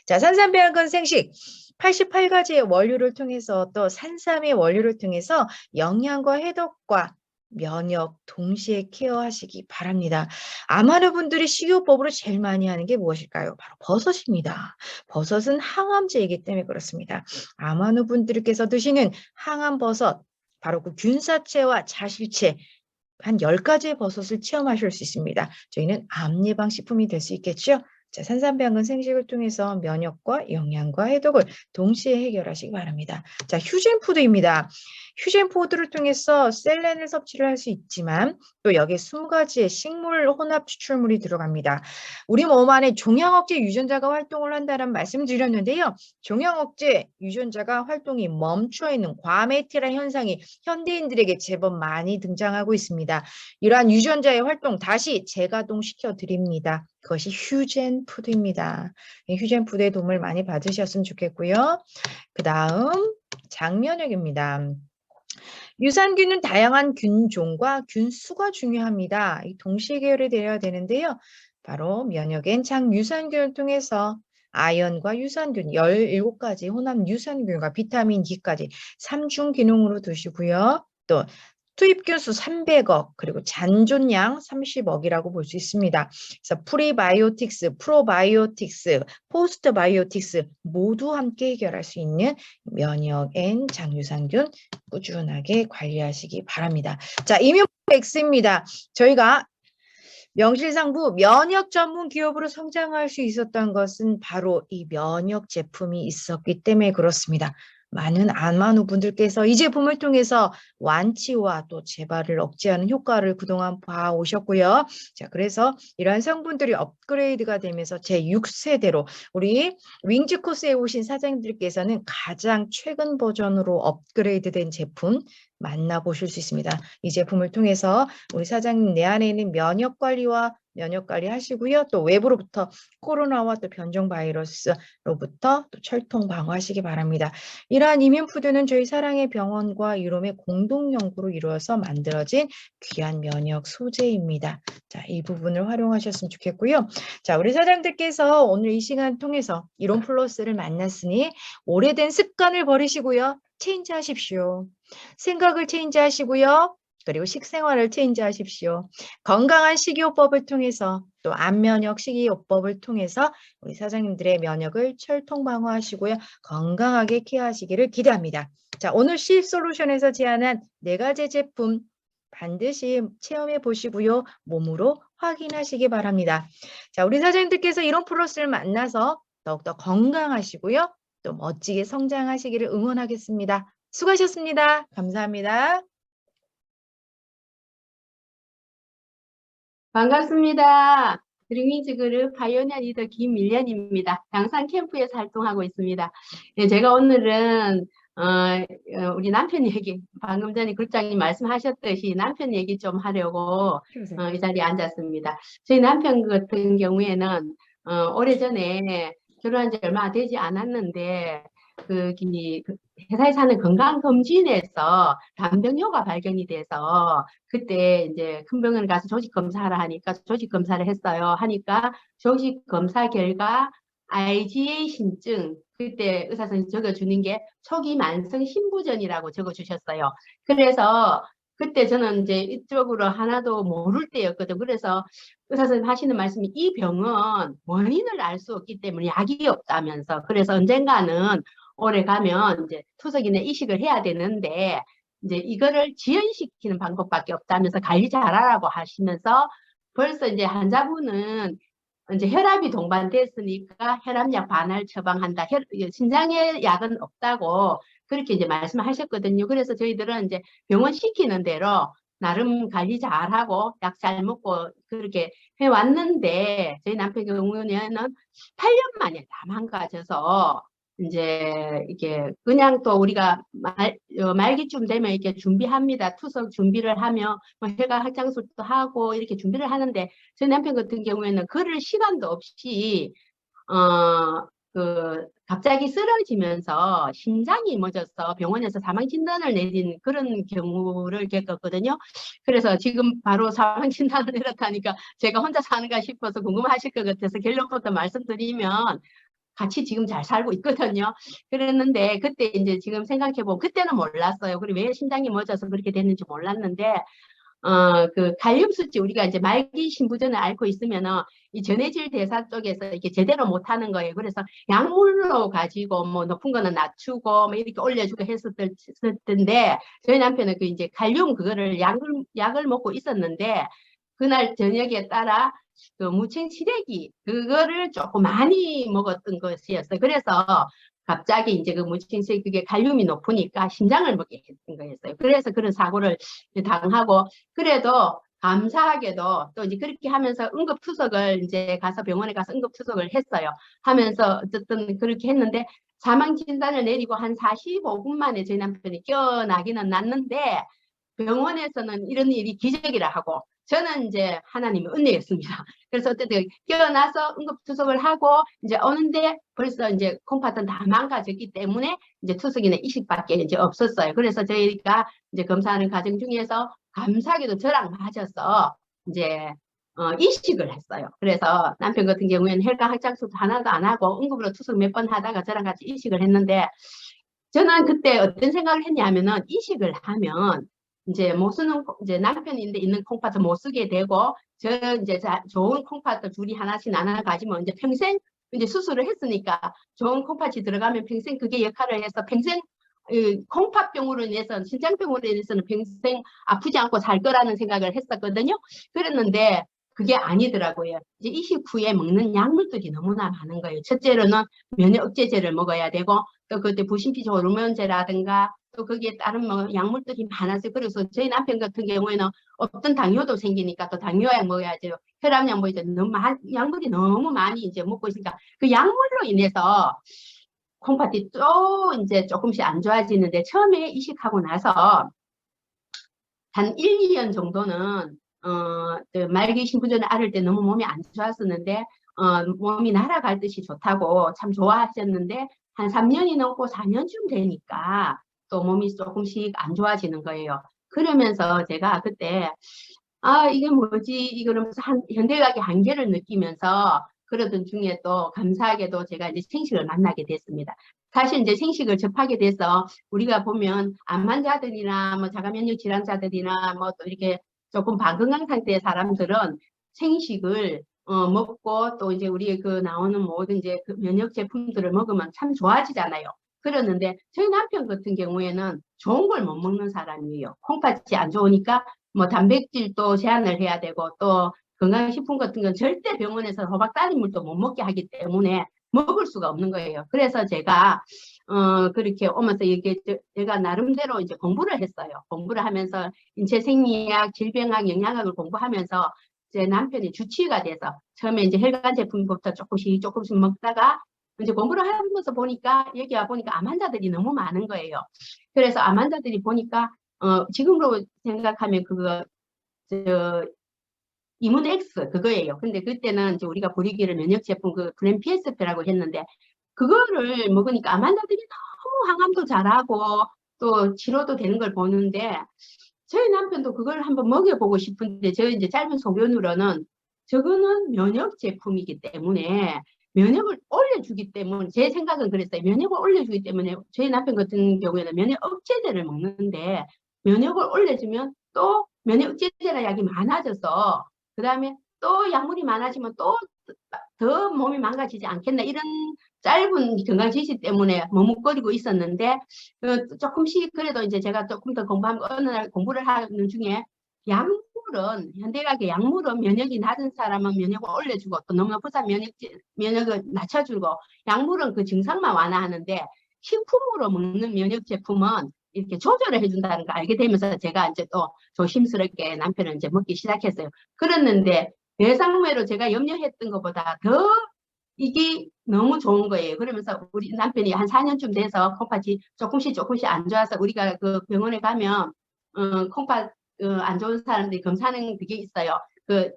자, 산삼배양근 생식 88가지의 원료를 통해서 또 산삼의 원료를 통해서 영양과 해독과 면역 동시에 케어하시기 바랍니다. 아마도 분들이 식이요법으로 제일 많이 하는 게 무엇일까요? 바로 버섯입니다. 버섯은 항암제이기 때문에 그렇습니다. 아마도 분들께서 드시는 항암버섯, 바로 그 균사체와 자실체, 한 10가지의 버섯을 체험하실 수 있습니다. 저희는 암 예방 식품이 될 수 있겠죠? 자, 산삼배양근 생식을 통해서 면역과 영양과 해독을 동시에 해결하시기 바랍니다. 자, 휴젠푸드입니다. 휴젠푸드를 통해서 셀렌을 섭취를 할 수 있지만 또 여기에 20가지의 식물 혼합 추출물이 들어갑니다. 우리 몸 안에 종양억제 유전자가 활동을 한다는 말씀드렸는데요. 종양억제 유전자가 활동이 멈춰 있는 과메티라 현상이 현대인들에게 제법 많이 등장하고 있습니다. 이러한 유전자의 활동 다시 재가동시켜 드립니다. 그것이 휴젠 푸드입니다. 휴젠 푸드의 도움을 많이 받으셨으면 좋겠고요. 그 다음 장면역입니다. 유산균은 다양한 균종과 균수가 중요합니다. 동시에 계열이 되어야 되는데요. 바로 면역엔 장유산균을 통해서 아연과 유산균 17가지 혼합 유산균과 비타민 D까지 3중 기능으로 드시고요. 또 투입균수 300억 그리고 잔존량 30억이라고 볼 수 있습니다. 그래서 프리바이오틱스, 프로바이오틱스, 포스트바이오틱스 모두 함께 해결할 수 있는 면역엔 장유산균 꾸준하게 관리하시기 바랍니다. 자, 이뮨 X입니다. 저희가 명실상부 면역 전문 기업으로 성장할 수 있었던 것은 바로 이 면역 제품이 있었기 때문에 그렇습니다. 많은 아마노 분들께서 이 제품을 통해서 완치와 또 재발을 억제하는 효과를 그동안 봐오셨고요. 자, 그래서 이러한 성분들이 업그레이드가 되면서 제6세대로 우리 윙즈 코스에 오신 사장님들께서는 가장 최근 버전으로 업그레이드된 제품 만나보실 수 있습니다. 이 제품을 통해서 우리 사장님 내 안에 있는 면역 관리와 면역 관리 하시고요. 또 외부로부터 코로나와 또 변종 바이러스로부터 또 철통 방어하시기 바랍니다. 이러한 이뮨푸드는 저희 사랑의 병원과 유롬의 공동 연구로 이루어서 만들어진 귀한 면역 소재입니다. 자, 이 부분을 활용하셨으면 좋겠고요. 자, 우리 사장님들께서 오늘 이 시간 통해서 이론 플러스를 만났으니 오래된 습관을 버리시고요. 체인지 하십시오. 생각을 체인지 하시고요. 그리고 식생활을 체인지 하십시오. 건강한 식이요법을 통해서 또 안면역 식이요법을 통해서 우리 사장님들의 면역을 철통 방어하시고요. 건강하게 케어하시기를 기대합니다. 자, 오늘 C솔루션에서 제안한 4가지 제품 반드시 체험해 보시고요. 몸으로 확인하시기 바랍니다. 자, 우리 사장님들께서 이런 플러스를 만나서 더욱더 건강하시고요. 또 멋지게 성장하시기를 응원하겠습니다. 수고하셨습니다. 감사합니다. 반갑습니다. 드림위즈 그룹 파이오니어 리더 김밀련입니다. 양산 캠프에서 활동하고 있습니다. 네, 제가 오늘은 우리 남편 얘기, 방금 전에 글장님 말씀하셨듯이 남편 얘기 좀 하려고 이 자리에 앉았습니다. 저희 남편 같은 경우에는 오래전에 결혼한 지 얼마 되지 않았는데 그 회사에서 하는 건강검진에서 간병효가 발견이 돼서 그때 이제 큰 병원 가서 조직 검사하라 하니까 조직 검사를 했어요. 하니까 조직 검사 결과 IgA 신증, 그때 의사 선생님 적어주는 게 초기 만성 신부전이라고 적어주셨어요. 그래서 그때 저는 이제 이쪽으로 하나도 모를 때였거든. 그래서 의사 선생님 하시는 말씀이 이 병은 원인을 알 수 없기 때문에 약이 없다면서, 그래서 언젠가는 오래 가면 이제 투석이나 이식을 해야 되는데 이제 이거를 지연시키는 방법밖에 없다면서 관리 잘하라고 하시면서, 벌써 이제 환자분은 이제 혈압이 동반됐으니까 혈압약 반할 처방한다. 신장의 약은 없다고 그렇게 이제 말씀하셨거든요. 그래서 저희들은 이제 병원 시키는 대로 나름 관리 잘하고 약 잘 먹고 그렇게 해왔는데, 저희 남편 경우에는 8년 만에 다 망가져서 이제 이게 그냥 또 우리가 말기쯤 되면 이렇게 준비합니다. 투석 준비를 하며 뭐 해가 학장술도 하고 이렇게 준비를 하는데 제 남편 같은 경우에는 그럴 시간도 없이 갑자기 쓰러지면서 심장이 멎어서 병원에서 사망 진단을 내린 그런 경우를 겪었거든요. 그래서 지금 바로 사망 진단을 내렸다니까 제가 혼자 사는가 싶어서 궁금하실 것 같아서 결론부터 말씀드리면 같이 지금 잘 살고 있거든요. 그랬는데 그때 이제 지금 생각해보면 그때는 몰랐어요. 그리고 왜 심장이 멎어서 그렇게 됐는지 몰랐는데 그 칼륨 수치 우리가 이제 말기 신부전을 앓고 있으면은 이 전해질 대사 쪽에서 이렇게 제대로 못하는 거예요. 그래서 약물로 가지고 뭐 높은 거는 낮추고 뭐 이렇게 올려주고 했었을 텐데 저희 남편은 그 이제 칼륨 그거를 약을 먹고 있었는데 그날 저녁에 따라 그 무청 시래기 그거를 조금 많이 먹었던 것이었어요. 그래서 갑자기 이제 그 무증색 그게 칼륨이 높으니까 심장을 먹게 했던 거였어요. 그래서 그런 사고를 당하고 그래도 감사하게도 또 이제 그렇게 하면서 응급투석을 이제 가서 병원에 가서 응급투석을 했어요. 하면서 어쨌든 그렇게 했는데 사망 진단을 내리고 한 45분 만에 저희 남편이 깨어나기는 났는데 병원에서는 이런 일이 기적이라 하고 저는 이제 하나님의 은혜였습니다. 그래서 어쨌든 깨어나서 응급투석을 하고 이제 오는데 벌써 이제 콩팥은 다 망가졌기 때문에 이제 투석이나 이식밖에 이제 없었어요. 그래서 저희가 이제 검사하는 과정 중에서 감사하게도 저랑 맞아서 이제 이식을 했어요. 그래서 남편 같은 경우에는 혈관 확장술도 하나도 안 하고 응급으로 투석 몇 번 하다가 저랑 같이 이식을 했는데 저는 그때 어떤 생각을 했냐면은 이식을 하면 이제 못 쓰는 이제 남편인데 있는 콩팥을 못 쓰게 되고 저 이제 좋은 콩팥을 둘이 하나씩 나눠 가지면 이제 평생 이제 수술을 했으니까 좋은 콩팥이 들어가면 평생 그게 역할을 해서 평생 콩팥병으로 인해서 신장병으로 인해서는 평생 아프지 않고 살 거라는 생각을 했었거든요. 그랬는데 그게 아니더라고요. 이제 이식 후에 먹는 약물들이 너무나 많은 거예요. 첫째로는 면역 억제제를 먹어야 되고 또 그때 부신피조 호르몬제라든가 또 거기에 다른 뭐 약물들이 많아서 그래서 저희 남편 같은 경우에는 어떤 당뇨도 생기니까 또 당뇨약 먹어야죠. 혈압약 뭐 이제 너무 약물이 너무 많이 이제 먹고 있으니까 그 약물로 인해서 콩팥이 또 이제 조금씩 안 좋아지는데 처음에 이식하고 나서 한 1, 2년 정도는 그 말기 신부전을 앓을 때 너무 몸이 안 좋았었는데 몸이 날아갈 듯이 좋다고 참 좋아하셨는데 한 3년이 넘고 4년쯤 되니까 또 몸이 조금씩 안 좋아지는 거예요. 그러면서 제가 그때 이게 뭐지 이러면서 현대의학의 한계를 느끼면서 그러던 중에 또 감사하게도 제가 이제 생식을 만나게 됐습니다. 사실 이제 생식을 접하게 돼서 우리가 보면 암 환자들이나 뭐 자가 면역 질환자들이나 뭐 또 이렇게 조금 반건강 상태의 사람들은 생식을 먹고 또 이제 우리 그 나오는 모든 이제 그 면역 제품들을 먹으면 참 좋아지잖아요. 그러는데 저희 남편 같은 경우에는 좋은 걸 못 먹는 사람이에요. 콩팥이 안 좋으니까 뭐 단백질도 제한을 해야 되고 또 건강식품 같은 건 절대 병원에서 호박 따뜻물도 못 먹게 하기 때문에 먹을 수가 없는 거예요. 그래서 제가 그렇게 오면서 이게 제가 나름대로 이제 공부를 했어요. 공부를 하면서 인체 생리학, 질병학, 영양학을 공부하면서 제 남편이 주치의가 돼서 처음에 이제 혈관 제품부터 조금씩 먹다가 이제 공부를 하면서 보니까 여기 와 보니까 암 환자들이 너무 많은 거예요. 그래서 암 환자들이 보니까 지금으로 생각하면 그거 저 이문 X 그거예요. 근데 그때는 이제 우리가 부리기를 면역 제품 그 블렌PSP라고 했는데 그거를 먹으니까 암 환자들이 너무 항암도 잘하고 또 치료도 되는 걸 보는데 저희 남편도 그걸 한번 먹여보고 싶은데 저 이제 짧은 소견으로는 저거는 면역 제품이기 때문에 면역을 올려주기 때문에 제 생각은 그랬어요. 면역을 올려주기 때문에 저희 남편 같은 경우에는 면역 억제제를 먹는데 면역을 올려주면 또 면역 억제제라 약이 많아져서 그 다음에 또 약물이 많아지면 또 더 몸이 망가지지 않겠나 이런 짧은 건강 지식 때문에 머뭇거리고 있었는데 조금씩 그래도 이제 제가 조금 더 공부하면 어느 날 공부를 하는 중에 약물은 현대의학의 약물은 면역이 낮은 사람은 면역을 올려주고 또 너무 높은 사람 면역을 낮춰주고 약물은 그 증상만 완화하는데 식품으로 먹는 면역 제품은 이렇게 조절을 해준다는 거 알게 되면서 제가 이제 또 조심스럽게 남편을 이제 먹기 시작했어요. 그랬는데 대상외로 제가 염려했던 것보다 더 이게 너무 좋은 거예요. 그러면서 우리 남편이 한 4년쯤 돼서 콩팥이 조금씩 안 좋아서 우리가 그 병원에 가면 콩팥 안 좋은 사람들이 검사하는 그게 있어요. 그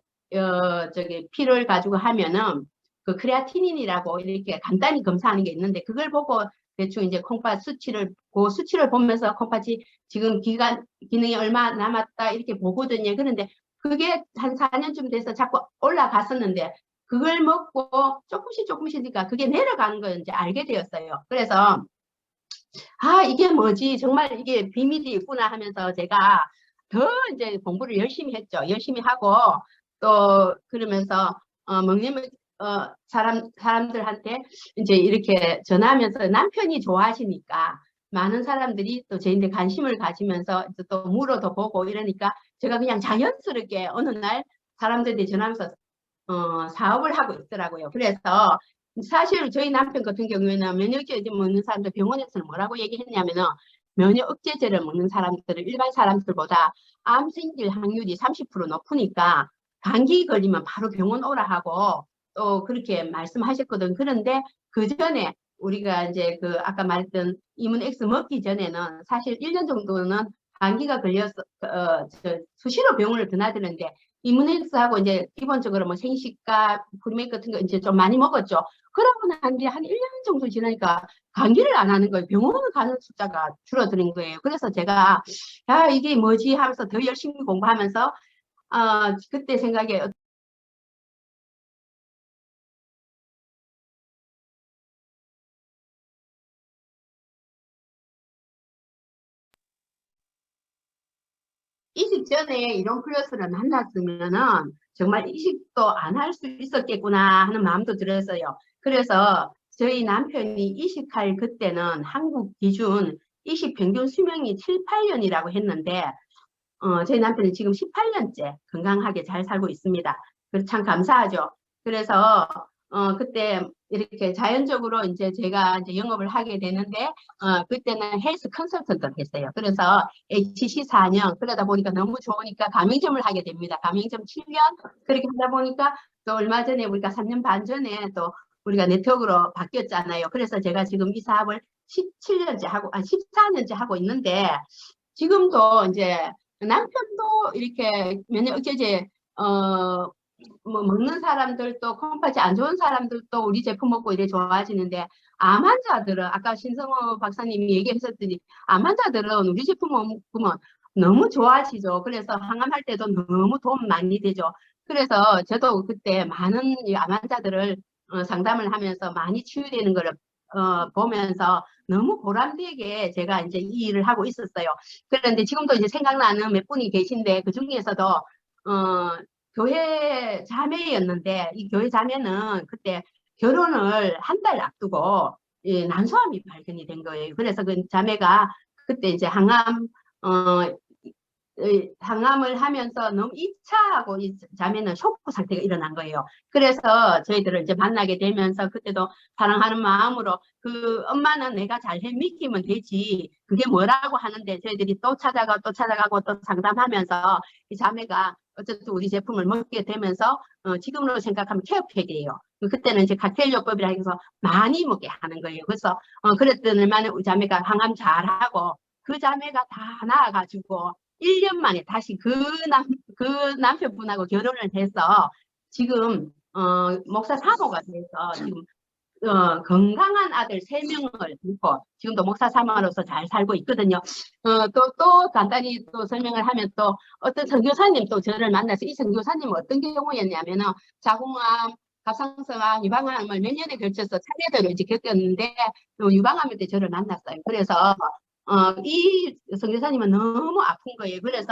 저기 피를 가지고 하면은 그 크레아티닌이라고 이렇게 간단히 검사하는 게 있는데 그걸 보고 대충 이제 콩팥 수치를 그 수치를 보면서 콩팥이 지금 기능이 얼마 남았다 이렇게 보거든요. 그런데 그게 한 4년쯤 돼서 자꾸 올라갔었는데 그걸 먹고 조금씩니까 그게 내려가는 걸 이제 알게 되었어요. 그래서 아 이게 뭐지 정말 이게 비밀이 있구나 하면서 제가 더 이제 공부를 열심히 했죠. 열심히 하고 또 그러면서 먹는 사람들한테 이제 이렇게 전하면서 남편이 좋아하시니까 많은 사람들이 또 저한테 관심을 가지면서 또 물어도 보고 이러니까 제가 그냥 자연스럽게 어느 날 사람들이 전하면서 사업을 하고 있더라고요. 그래서 사실 저희 남편 같은 경우에는 면역제를 먹는 사람들 병원에서는 뭐라고 얘기했냐면은 면역 억제제를 먹는 사람들은 일반 사람들보다 암 생길 확률이 30% 높으니까 감기 걸리면 바로 병원 오라 하고 또 그렇게 말씀하셨거든. 그런데 그 전에 우리가 이제 그 아까 말했던 이문엑스 먹기 전에는 사실 1년 정도는 감기가 걸려서 수시로 병원을 드나드는데 이문엑스하고 이제 기본적으로 뭐 생식과 프리메이크 같은 거 이제 좀 많이 먹었죠. 그러고 난 뒤에 한 1년 정도 지나니까 감기를 안 하는 거예요. 병원을 가는 숫자가 줄어드는 거예요. 그래서 제가 야 이게 뭐지 하면서 더 열심히 공부하면서 그때 생각에 이식 전에 이런 플러스를 만났으면은 정말 이식도 안 할 수 있었겠구나 하는 마음도 들었어요. 그래서 저희 남편이 이식할 그때는 한국 기준 이식 평균 수명이 7, 8년이라고 했는데 저희 남편은 지금 18년째 건강하게 잘 살고 있습니다. 그래서 참 감사하죠. 그래서 그때 이렇게 자연적으로 이제 제가 이제 영업을 하게 되는데 그때는 헬스 컨설턴트를 했어요. 그래서 HC 4년 그러다 보니까 너무 좋으니까 가맹점을 하게 됩니다. 가맹점 7년 그렇게 하다 보니까 또 얼마 전에 우리가 3년 반 전에 또 우리가 네트워크로 바뀌었잖아요. 그래서 제가 지금 이 사업을 17년째 하고 14년째 하고 있는데 지금도 이제 남편도 이렇게 면역 억제제 뭐 먹는 사람들도 콩팥이 안 좋은 사람들도 우리 제품 먹고 이래 좋아지는데 암 환자들은 아까 신성호 박사님이 얘기하셨더니 암 환자들은 우리 제품 먹으면 너무 좋아지죠. 그래서 항암할 때도 너무 도움 많이 되죠. 그래서 저도 그때 많은 암 환자들을 상담을 하면서 많이 치유되는 거를 보면서 너무 보람되게 제가 이제 이 일을 하고 있었어요. 그런데 지금도 이제 생각나는 몇 분이 계신데 그 중에서도 교회 자매였는데 이 교회 자매는 그때 결혼을 한 달 앞두고 난소암이 발견이 된 거예요. 그래서 그 자매가 그때 이제 항암을 하면서 너무 2차하고 이 자매는 쇼크 상태가 일어난 거예요. 그래서 저희들을 이제 만나게 되면서 그때도 사랑하는 마음으로 그 엄마는 내가 잘 믿기면 되지 그게 뭐라고 하는데 저희들이 또 찾아가고 또 상담하면서 이 자매가 어쨌든 우리 제품을 먹게 되면서 지금으로 생각하면 케어팩이에요. 그때는 이제 칵테일요법이라 해서 많이 먹게 하는 거예요. 그래서 그랬더니 우리 자매가 항암 잘하고 그 자매가 다 나아가지고 1년 만에 다시 그 남편분하고 결혼을 해서 지금 목사 사모가 돼서 지금 건강한 아들 3명을 두고 지금도 목사 사모로서 잘 살고 있거든요. 또 간단히 또 설명을 하면 또 어떤 선교사님 또 저를 만나서 이 선교사님은 어떤 경우였냐면은 자궁암, 갑상선암, 유방암을 몇 년에 걸쳐서 차례대로 이제 겪었는데 유방암일 때 저를 만났어요. 그래서 이 선교사님은 너무 아픈 거예요. 그래서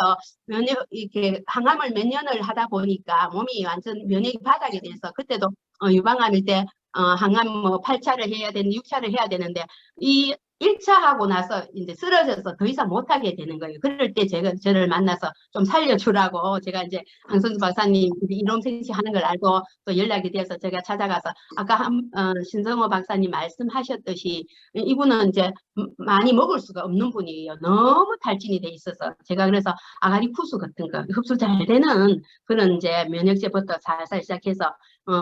이렇게 항암을 몇 년을 하다 보니까 몸이 완전 면역이 바닥이 돼서 그때도 유방암일 때 항암 뭐 8차를 해야 되는 6차를 해야 되는데 이 1차 하고 나서 이제 쓰러져서 더 이상 못하게 되는 거예요. 그럴 때 제가 저를 만나서 좀 살려주라고 제가 이제 안성수 박사님 이론 생시하는 걸 알고 또 연락이 돼서 제가 찾아가서 아까 신성호 박사님 말씀하셨듯이 이분은 이제 많이 먹을 수가 없는 분이에요. 너무 탈진이 돼 있어서 제가 그래서 아가리푸스 같은 거 흡수 잘 되는 그런 이제 면역제부터 살살 시작해서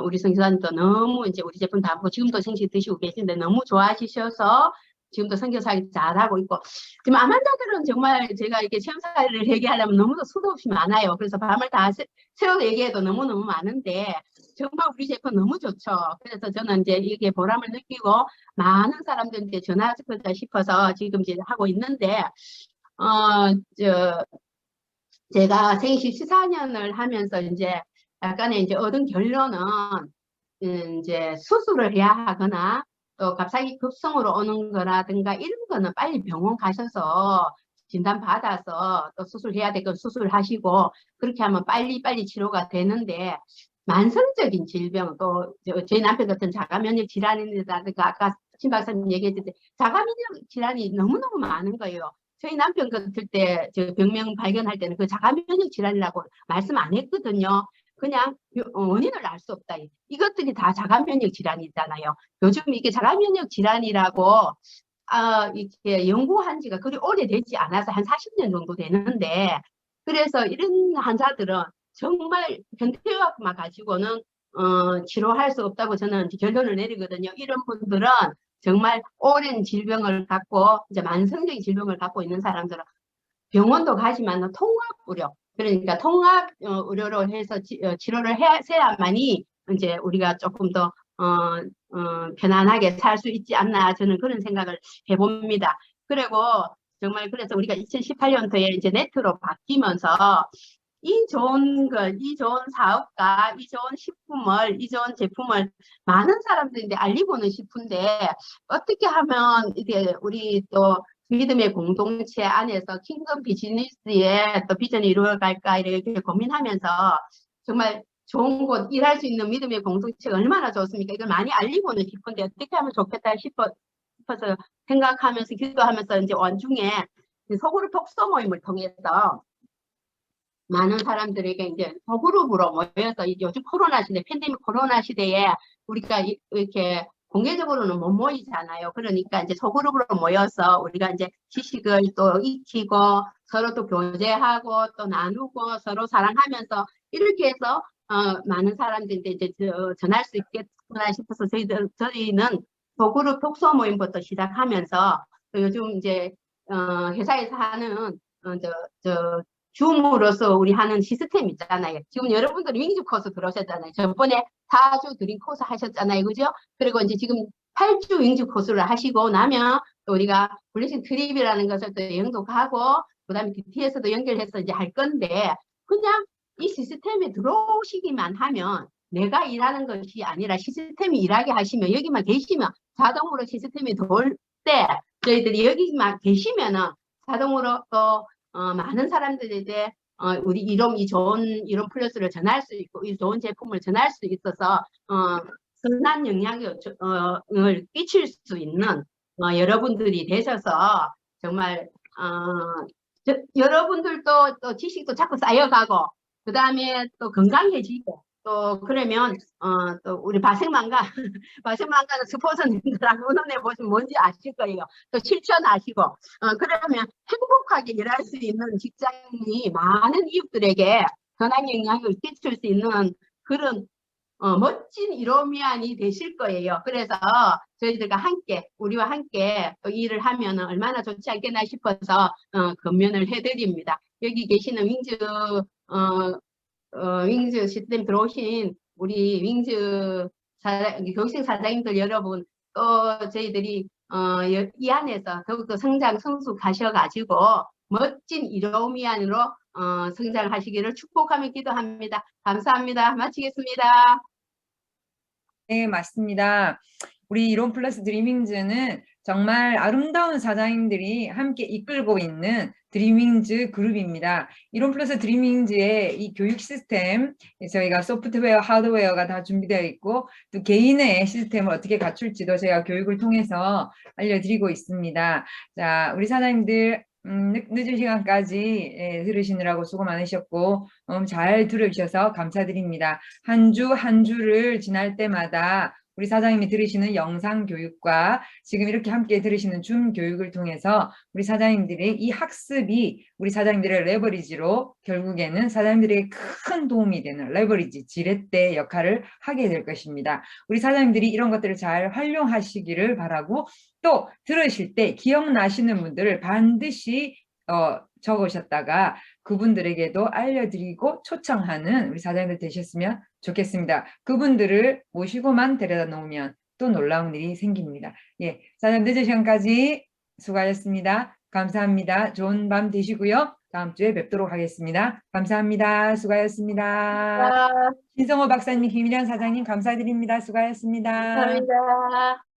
우리 선교사님도 너무 이제 우리 제품 다 보고 지금도 생식 드시고 계신데 너무 좋아하시셔서 지금도 선교사님 잘하고 있고, 지금 암 환자들은 정말 제가 이렇게 체험사를 얘기하려면 너무도 수도 없이 많아요. 그래서 밤을 다 새워 얘기해도 너무너무 많은데 정말 우리 제품 너무 좋죠. 그래서 저는 이제 이게 보람을 느끼고 많은 사람들한테 전하고자 싶어서 지금 이제 하고 있는데, 제가 생식 14년을 하면서 이제 약간의 이제 얻은 결론은 이제 수술을 해야 하거나 또 갑자기 급성으로 오는 거라든가 이런 거는 빨리 병원 가셔서 진단 받아서 또 수술해야 될 건 수술하시고 그렇게 하면 빨리빨리 치료가 되는데, 만성적인 질병 또 저희 남편 같은 자가면역 질환이라든가 아까 신 박사님 얘기했는데 자가면역 질환이 너무너무 많은 거예요. 저희 남편 같을 때 저 병명 발견할 때는 그 자가면역 질환이라고 말씀 안 했거든요. 그냥 원인을 알 수 없다. 이것들이 다 자가면역 질환이잖아요. 요즘 이게 자가면역 질환이라고 이렇게 연구한 지가 그리 오래되지 않아서 한 40년 정도 되는데, 그래서 이런 환자들은 정말 현대의학만 가지고는 치료할 수 없다고 저는 결론을 내리거든요. 이런 분들은 정말 오랜 질병을 갖고 이제 만성적인 질병을 갖고 있는 사람들은 병원도 가지만 통합 의료, 그러니까 통합 의료로 해서 치료를 해야만이 이제 우리가 조금 더 편안하게 살 수 있지 않나, 저는 그런 생각을 해봅니다. 그리고 정말 그래서 우리가 2018년도에 이제 네트로 바뀌면서 이 좋은 것, 이 좋은 사업과 이 좋은 식품을, 이 좋은 제품을 많은 사람들인데 알리고는 싶은데 어떻게 하면 이게 우리 또 믿음의 공동체 안에서 킹덤 비즈니스의 또 비전이 이루어갈까 이렇게 고민하면서 정말 좋은 곳 일할 수 있는 믿음의 공동체가 얼마나 좋습니까? 이걸 많이 알리고는 싶은데 어떻게 하면 좋겠다 싶어서 생각하면서 기도하면서 이제 원중에 소그룹 독서 모임을 통해서 많은 사람들에게 이제 소그룹으로 모여서 요즘 코로나 시대, 팬데믹 코로나 시대에 우리가 이렇게 공개적으로는 못 모이잖아요. 그러니까 이제 소그룹으로 모여서 우리가 이제 지식을 또 익히고 서로 또 교제하고 또 나누고 서로 사랑하면서 이렇게 해서 많은 사람들한테 이제 전할 수 있겠구나 싶어서 저희는 소그룹 독서 모임부터 시작하면서 또 요즘 이제 회사에서 하는 줌으로서 우리 하는 시스템 있잖아요. 지금 여러분들이 윙즈 코스 들어오셨잖아요. 저번에 4주 드림 코스 하셨잖아요. 그죠? 그리고 이제 지금 8주 윙즈 코스를 하시고 나면 또 우리가 블레싱 트립이라는 것을 또 여행도 가고 그다음에 DT에서도 연결해서 이제 할 건데, 그냥 이 시스템에 들어오시기만 하면 내가 일하는 것이 아니라 시스템이 일하게 하시면 여기만 계시면 자동으로 시스템이 돌 때 저희들이 여기만 계시면은 자동으로 또 많은 사람들에게 우리 이 좋은 이론 플러스를 전할 수 있고 이 좋은 제품을 전할 수 있어서 선한 영향을 끼칠 수 있는 여러분들이 되셔서 정말 여러분들도 또 지식도 자꾸 쌓여가고 그 다음에 또 건강해지고 또 그러면 또 우리 바생망가 바생망가는 스포츠님들하고 의논해 보시면 뭔지 아실 거예요. 또 실천하시고 그러면 행복하게 일할 수 있는 직장인이 많은 이웃들에게 선한 영향을 끼칠 수 있는 그런 멋진 이로미안이 되실 거예요. 그래서 저희들과 함께 우리와 함께 또 일을 하면 얼마나 좋지 않겠나 싶어서 건면을 해드립니다. 여기 계시는 윙즈 시스템 들어오신 우리 윙즈 교육생 사장님들 여러분, 또 저희들이 이 안에서 더욱더 성장 성숙하셔가지고 멋진 이로미안으로 성장하시기를 축복하며 기도합니다. 감사합니다. 마치겠습니다. 네, 맞습니다. 우리 이론 플러스 드림윙즈는 정말 아름다운 사장님들이 함께 이끌고 있는 드림윙즈 그룹입니다. 이론 플러스 드림윙즈의 이 교육 시스템, 저희가 소프트웨어, 하드웨어가 다 준비되어 있고 또 개인의 시스템을 어떻게 갖출지도 제가 교육을 통해서 알려드리고 있습니다. 자, 우리 사장님들 늦은 시간까지 들으시느라고 수고 많으셨고 잘 들어주셔서 감사드립니다. 한 주 한 주를 지날 때마다 우리 사장님이 들으시는 영상 교육과 지금 이렇게 함께 들으시는 줌 교육을 통해서 우리 사장님들의 이 학습이 우리 사장님들의 레버리지로 결국에는 사장님들에게 큰 도움이 되는 레버리지, 지렛대 역할을 하게 될 것입니다. 우리 사장님들이 이런 것들을 잘 활용하시기를 바라고, 또 들으실 때 기억나시는 분들을 반드시 적으셨다가 그분들에게도 알려드리고 초청하는 우리 사장님들 되셨으면 좋겠습니다. 그분들을 모시고만 데려다 놓으면 또 놀라운 일이 생깁니다. 예, 사장님 늦은 시간까지 수고하셨습니다. 감사합니다. 좋은 밤 되시고요. 다음 주에 뵙도록 하겠습니다. 감사합니다. 수고하셨습니다. 신성호 박사님, 김일현 사장님 감사드립니다. 수고하셨습니다. 감사합니다.